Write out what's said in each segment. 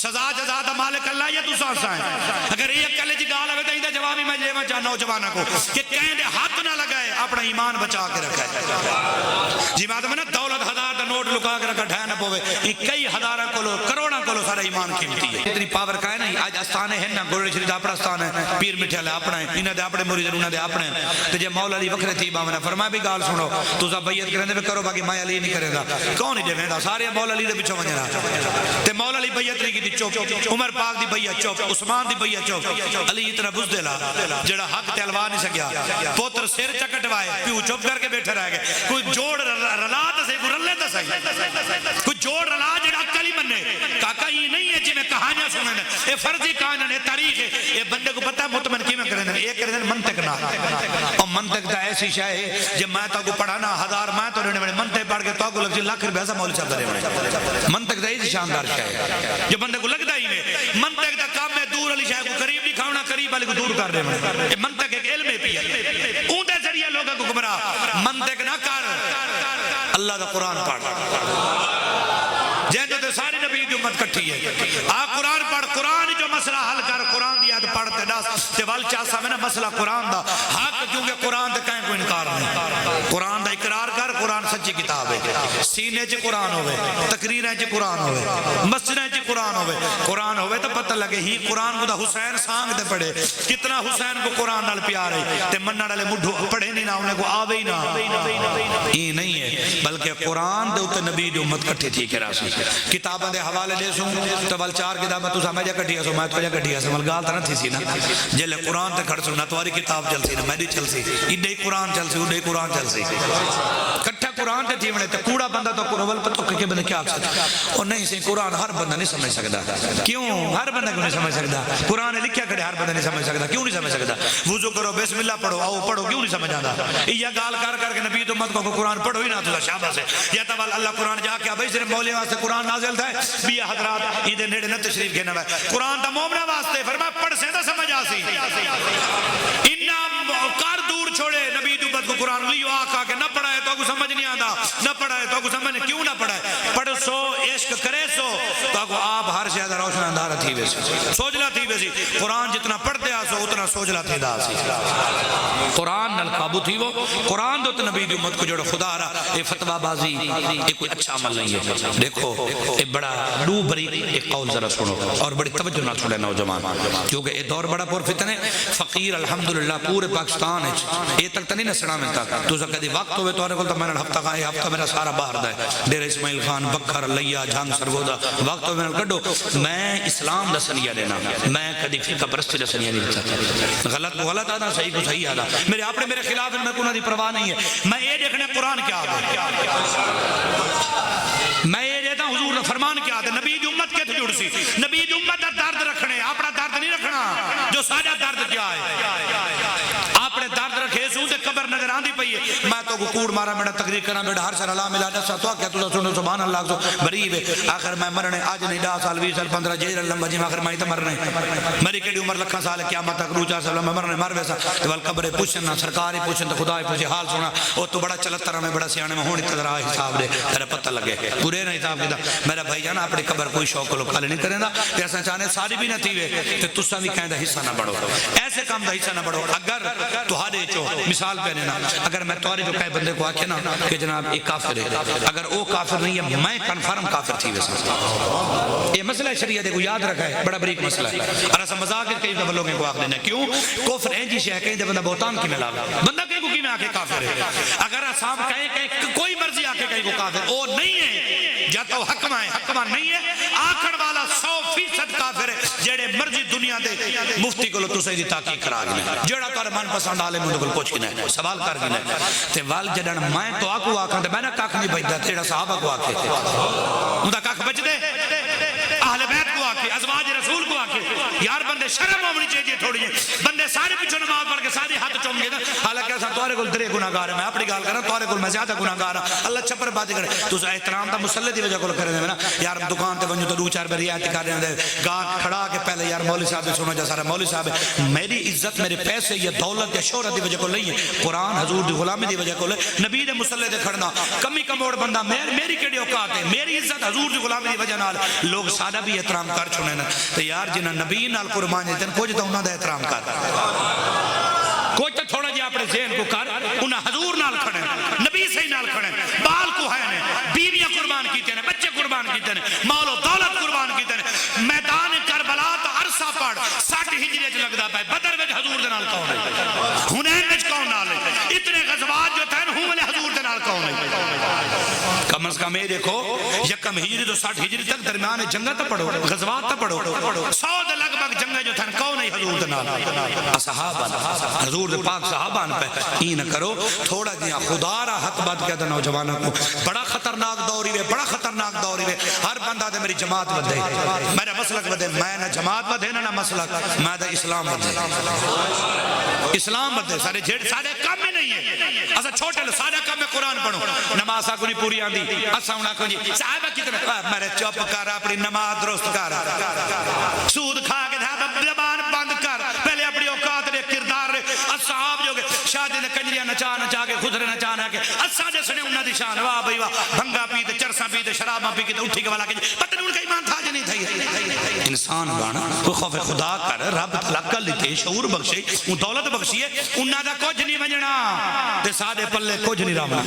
سزا جزا دا مالک اللہ یا تسا سائیں اگر یہ کلے جی گال ہوئے تو ہی دا جوابی میں لیوا چاہ نوجوانہ کو کہ کہیں دے ہاتھ نہ لگائے اپنا ایمان بچا کے رکھا ہے جی بات میں نا دولت ہزار دا نوٹ لکا کے رکھا ڈھائنا پوے یہ کئی ہزارہ کلو کروڑا کلو سارا ایمان قیمتی ہے اتنی پاور کا ہے نہیں آج استانے ہیں نا گوڑے شریف اپنا استان ہے پیر مٹھے لے اپنا ہے انہیں دے اپنے مرید انہیں دے اپنے تو جے مولا علی وکرے تھی بامینا فرمایا بھی گال سنو تو سا بیعت کرنے دے کرو باقی مایا علی نہیں کرے دا کون ہی دے ویندہ سارے مولا علی دے پچھو منجنا تے مولا علی بیعت نہیں کی دی چوک عمر پاک دی بیعت چوک عثمان دی بیعت چوک علی اتنا بزدلا جڑا حق تلوا نہیں سکیا پوتر سیر چکٹوائے پیو چپ کر کے بیٹھے رہ گئے کوئی جوڑ رلا دسے کوئی رلے دسے کوئی جوڑ رلا جڑا کلی مننے کاکا یہ نہیں ہے جی میں کہانیاں سننے یہ فرضی کہانیاں یہ تاریخ ہے یہ بندے کو پتہ ہے مطمئن کی میں کرنے دیں ایک کرنے دیں منطق نہ اور منطق دا ایسی شاہ ہے جب میں تو کو پڑھانا ہزار میں تو رہنے میں منطق پڑھ کے تو کو لگ جی لاکھ روپے ایسا مولی صاحب دے رہے منطق دا ایسی شاندار شاہ ہے جو بندے کو لگتا ہی نہیں منطق دا کام میں دور علی شاہ کو قریب نہیں کھاؤنا قریب والی کو دور کر دے یہ منطق ایک علم ہے پیا اون دے ذریعہ لوگوں کو گمراہ منطق نہ کر اللہ دا قرآن پڑھ جہاں جو ساری نبی کی امت کٹھی ہے قرآن پڑھ قرآن جو مسئلہ حل کر قرآن دی آیت پڑھتے ناس تے وال چاہسا میں نا مسئلہ قرآن دا حق کیونکہ قرآن دے کہیں کو انکار نہیں قرآن دا اقرار کر قرآن سچی کتاب ہے سینے چی قرآن ہوئے تقریریں چی قرآن ہوئے مسجدیں چی قرآن ہوئے قرآن ہوئے تو پتہ لگے ہی قرآن کو دا حسین سانگ دے پڑھے کتنا حسین کو قرآن نال پیارے تے منہ ڈالے مڈھو پڑھے نہیں نہ انہیں کو آوے ہی نہ یہ نہیں ہے بلکہ قرآن دے اتے نبی دی امت کٹھی تھی کہ راسی کتابیں دے حوالے دے سوں تو وال چار کتابیں تو سامجھا کٹھیا سو میں تو جا کٹھیا سو ملگال تا نہ تھی سی نا جلے قرآن تے کھڑ سو نہ تواری کتاب چل سی نا میری چل سی اڈے قرآن چل سی اڈے قرآن چل سی کٹھا قرآن تے تھی منے تے کوڑا بندہ تو قرآن پتو کہ بندہ کیا سکتا اور نہیں سی قرآن ہر بندہ نہیں سمجھ سکتا کیوں ہر بندہ کیوں نہیں سمجھ سکتا قرآن لکھیا کھڑے ہر بندہ نہیں سمجھ سکتا کیوں نہیں سمجھ سکتا وضو کرو بسم اللہ پڑھو آؤ پڑھو کیوں نہیں سمجھ آتا یہ گال کر کے نبی تو مت کو قرآن پڑھو ہی نہ تو شاباش ہے یا تول اللہ قرآن جا کے بھائی صرف مولوی واسطے قرآن نازل تھا بھی حضرات یہ نیڑے نہ تشریف گھنا ہے قرآن دا مومنہ واسطے فرمایا پڑھ سے تو سمجھ آسی انہا کار دور چھوڑے نبی دوبت کو قرآن لیو آقا کہ نہ پڑھائے تو کو سمجھ نہیں آتا نہ پڑھائے تو کو سمجھ نہیں کیوں نہ پڑھائے پڑھ سو عشق کرے سو تو کو آپ ہر شہدہ روشن اندارہ تھی ویسی سوجلہ تھی ویسی قرآن جتنا پڑھتے آسو اتنا سوجلہ تھی دا سی قرآن نل قابو تھی وہ قرآن دوت نبی دوبت کو جوڑا خدا رہا یہ فتوہ بازی یہ کوئی اچھا عمل نہیں ہے دیکھو یہ بڑا دو بری ایک قول ذرا سنو اور بڑی توجہ نہ چھوڑے نوجوان کیونکہ یہ دور بڑا پر فتنے فقیر الحمدللہ پورے پاکستان ہے یہ تک تنی نسڑا میں تک تو سا کدی وقت ہوئے تو آنے کلتا میں نے ہفتہ کھائے ہفتہ میرا سارا باہر دا ہے دیر اسماعیل خان بکر لیا جھانگ سرگودا وقت ہوئے میں نے کڑو میں اسلام دا سنیہ دینا میں کدی فقہ پرستی دا سنیہ نہیں دیتا غلط کو غلط آدھا صحیح کو صحیح آدھا میرے اپنے میرے خلاف میں کوئی دی پرواہ نہیں ہے میں یہ دیکھنے قرآن کیا آدھا میں یہ دیتا ہوں حضور فرمان کیا آدھا نبی دی امت کے جڑ سی نبی دی امت دا درد رکھنے اپنا درد نہیں رکھنا جو ساجہ درد کیا ہے اپنے درد رکھے سو تے قبر نظر آن دی پئی ہے میں تو کو کوڑ مارا میرا تقریر کرنا بیٹا ہر سر اللہ ملا نفسا تو کیا تو سنو سبحان اللہ سو بریب ہے آخر میں مرنے آج نہیں 10 سال 20 سال 15 جیر اللہ مجھے آخر میں ہی تو مرنے میری کیڑی عمر لکھا سال قیامت تک روچا سال میں مرنے مر ویسا تو وال قبر پوچھنا سرکاری پوچھن تو خدا پوچھے حال سنا او تو بڑا چلتر میں بڑا سیانے میں ہونی تدرا حساب دے تیرے پتہ لگے پورے نہیں حساب کیتا میرا بھائی جانا اپنی قبر کوئی شوق لو خالی نہیں کریں دا ایسا چاہنے ساری بھی نہ تھی وے تے تسا بھی کہیں دا حصہ نہ بڑھو ایسے کام دا حصہ نہ بڑھو اگر تو ہارے چو مثال پہنے نا اگر میں تواری جو کہے بندے کو آکھے نا کہ جناب ایک کافر ہے اگر وہ کافر نہیں ہے میں کنفرم کافر تھی ویسا یہ مسئلہ شریعت کو یاد رکھا ہے بڑا بریک مسئلہ ہے اور ایسا مذاق کئی دفعہ لوگوں کو آکھ دینا کیوں کفر ہے جی شے کہیں دے بندہ بہتان کی ملا بندہ کہیں کو کی میں آکھے کافر ہے اگر صاحب کہیں کوئی مرضی آکھے کہیں کو کافر وہ نہیں ہے یا تو حکمہ نہیں ہے آکھڑ والا 100% کافر ہے جیڑے مرضی دنیا دے مفتی کو لو تو صحیح دی تحقیق کرا گئے جیڑا تو من پسند آلے مندے کو پوچھ گئے سوال کر گئے تے وال جڑن میں تو آکو آکھاں تے میں نہ کاکھ نہیں بچدا تیرا صحابہ کو آکھے ان دا کاکھ بچ دے اہل بیت کو آکھے ازواج رسول کو آکھے یار بندے شرم ہونی چاہیے تھوڑی ہے بندے سارے پیچھے نماز پڑھ کے سارے ہاتھ چوم گئے حالانکہ ایسا تورے کل درے گناہگار ہے میں اپنی گال کرا تورے کل میں زیادہ گناہگار ہوں اللہ چھپر باتیں کرے تو احترام دا مسلح دی وجہ کل کرے دے نا یار دکان تے ونجو تو دو چار بری آیت کر رہے ہیں گاہ کھڑا کے پہلے یار مولوی صاحب نے سنو جا سارا مولوی صاحب میری عزت میرے پیسے یا دولت یا شہرت دی وجہ کو نہیں ہے قرآن حضور دی غلامی دی وجہ کو لے نبی دے مسلح دے کھڑنا کمی کموڑ بندہ میری کیڑی اوقات ہے میری عزت حضور دی غلامی دی وجہ نال لوگ سادہ بھی احترام کر چھوڑے نا تو یار جنہ نبی نال قربان جاتے ہیں کچھ تو انہوں دا احترام کر کوئی تو تھوڑا جی اپنے ذہن کو کر انہاں حضور نال کھڑے نبی سے نال کھڑے بال کو ہے نے بیویاں قربان کیتے ہیں بچے قربان کیتے ہیں مال و دولت قربان کیتے ہیں میدان کربلا تو عرصہ پڑھ 60 ہجری اچ لگدا پے بدر وچ حضور دے نال کون ہے حنین وچ کون نال ہے اتنے غزوات جو تھے ہوں والے حضور دے نال کون ہے کم از کم یہ دیکھو یکم ہجری تو 60 ہجری تک درمیان جنگاں تے پڑھو غزوات تے پڑھو 100 دے لگ بھگ جنگاں جو تھے کون ہے حضور دے نال اصحاب حضور دے پاک صحابان پہ ہی نہ کرو تھوڑا جیا خدا را حق بات کہتا نوجوانوں کو بڑا خطرناک دوری ہے بڑا خطرناک دوری ہے ہر بندہ دے میری جماعت بدے میرا مسلک بدے میں نہ جماعت بدے نہ مسلک میں دے اسلام بدے اسلام بدے سارے جھڑ سارے کام میں نہیں ہے اسا چھوٹے لو سارے کام میں قرآن پڑھو نماز کو نہیں پوری آندی اسا انہاں کو جی صاحب کتنے میرے چپ کر اپنی نماز درست کر سود کھا کے زبان بند کر پہلے اپنی اوقات دے کردار اصحاب جو شادی دے کنجریاں نچا نچا کے خدرے نچا نچا کے اسا جس نے انہاں دی شان واہ بھائی واہ بھنگا پی تے چرساں پی تے شراباں پی کے اٹھی کے والا کہ پتہ نہیں ان کا ایمان تھا جے نہیں تھا انسان بانا کوئی خوف خدا کر رب عقل دیتے شعور بخشے وہ دولت بخشی ہے انہاں دا کچھ نہیں بننا تے سادے پلے کچھ نہیں رہنا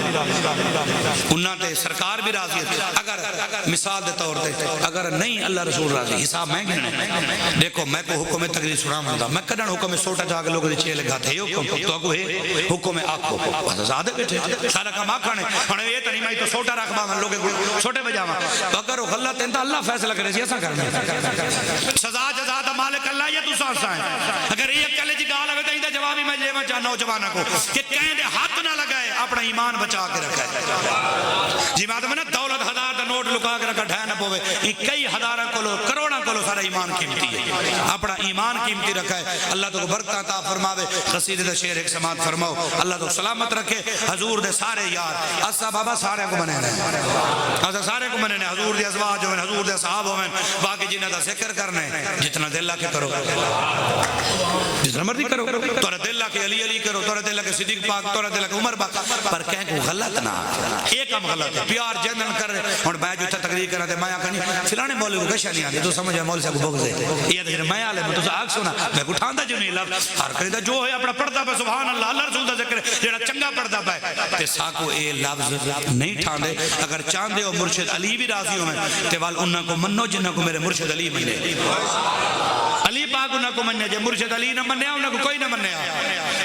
انہاں تے سرکار بھی راضی ہے اگر مثال دے طور تے اگر نہیں اللہ رسول راضی حساب میں گنے دیکھو میں کو حکم تقریر سناوندا میں کڈن حکم سوٹا جا کے لوگ دی چے لگا تھے حکم تو کو ہے حکم آکھو بس زیادہ بیٹھے سارا کام آکھنے ہن یہ تے نہیں میں تو سوٹا رکھوا میں لوگ چھوٹے بجاواں اگر وہ غلط ہے تو اللہ فیصلہ کرے ایسا کرنا سزا جزا دا مالک اللہ یہ تو سانسا ہے اگر یہ کلے جی گال ہوے تے ایندا جواب ہی میں لیوا چاہ نوجواناں کو کہ کہیں دے ہاتھ نہ لگائے اپنا ایمان بچا کے رکھے جی بات میں نا دولت ہزار دا نوٹ لکا کے رکھا ڈھے نہ پوے کئی ہزاراں کولو کروڑاں کولو سارا ایمان قیمتی ہے اپنا ایمان قیمتی رکھا ہے اللہ تو برکت عطا فرماوے قصیدے دا شعر ایک سماعت فرماؤ اللہ تو سلامت رکھے حضور دے سارے یار اسا بابا سارے کو بنے اسا سارے کو بنے حضور دے ازواج ہوئے حضور دے صحاب ہوئے باقی جنہ دا ذکر کرنے جتنا دل لا کے کرو جتنا مرضی کرو تورا دل لا کے علی علی کرو تورا دل لا کے صدیق پاک تورا دل لا کے عمر پاک پر کہیں کو غلط نہ ایک کام غلط ہے پیار جنن کر اور میں جو تقریر کرا تے میں کہنی فلانے مولوی کو کشا نہیں آندی تو سمجھے مولوی صاحب کو بغض ہے یہ تے میں عالم تو آگ سنا میں اٹھاندا جو نہیں لفظ ہر کردا جو ہے اپنا پڑھدا پہ سبحان اللہ اللہ رسول دا ذکر جڑا چنگا پڑھدا پے تے ساکو اے لفظ نہیں ٹھاندے اگر چاندے ہو مرشد علی بھی راضی ہوئے تے وال انہاں کو منو جنہاں کو میرے مرشد علی منے علی پاک انہاں کو مننے جے مرشد علی نہ منیا انہاں کو کوئی نہ منیا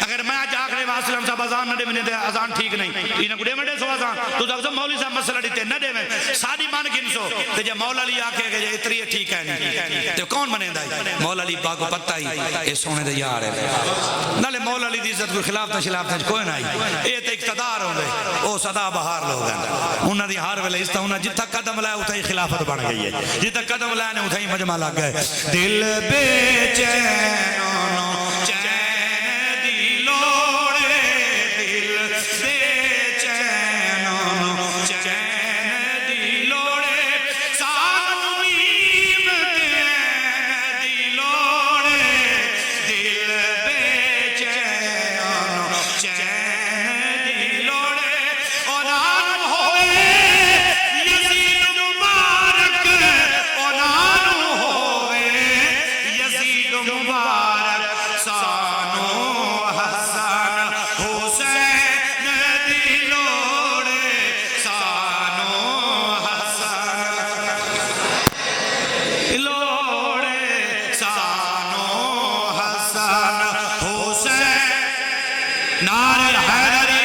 اگر میں آج آخری واسلم صاحب اذان نہ دے منے دے اذان ٹھیک نہیں انہاں کو دے منڈے سو اذان تو دکھو مولوی صاحب مسئلہ دیتے نہ دے میں سادی مان گنسو تے جے مولا علی آکھے کہ اتری ٹھیک ہے نہیں تے کون منیندا ہے مولا علی پاک کو پتہ ہی اے سونے دے یار ہے نالے مولا علی دی عزت کو خلاف تے خلاف تے کوئی نہیں اے تے اقتدار ہوندے او سدا بہار لوگ ہیں انہاں دی ہر ویلے استا انہاں جتھا قدم لایا اوتھے خلافت بن گئی ہے جتھا قدم لایا نے اوتھے مجمع لگ گئے دل بے چین چین دی لوڑے دل بے چین چین دی لوڑے سانو میم دی لوڑے دل بے چین چین دی لوڑے اولاد ہوئے یزید مبارک اولاد ہوئے یزید مبارک سانو حسن حسین دی لوڑے سانو حسن لوڑے سانو حسن حسین نعرہ حیدری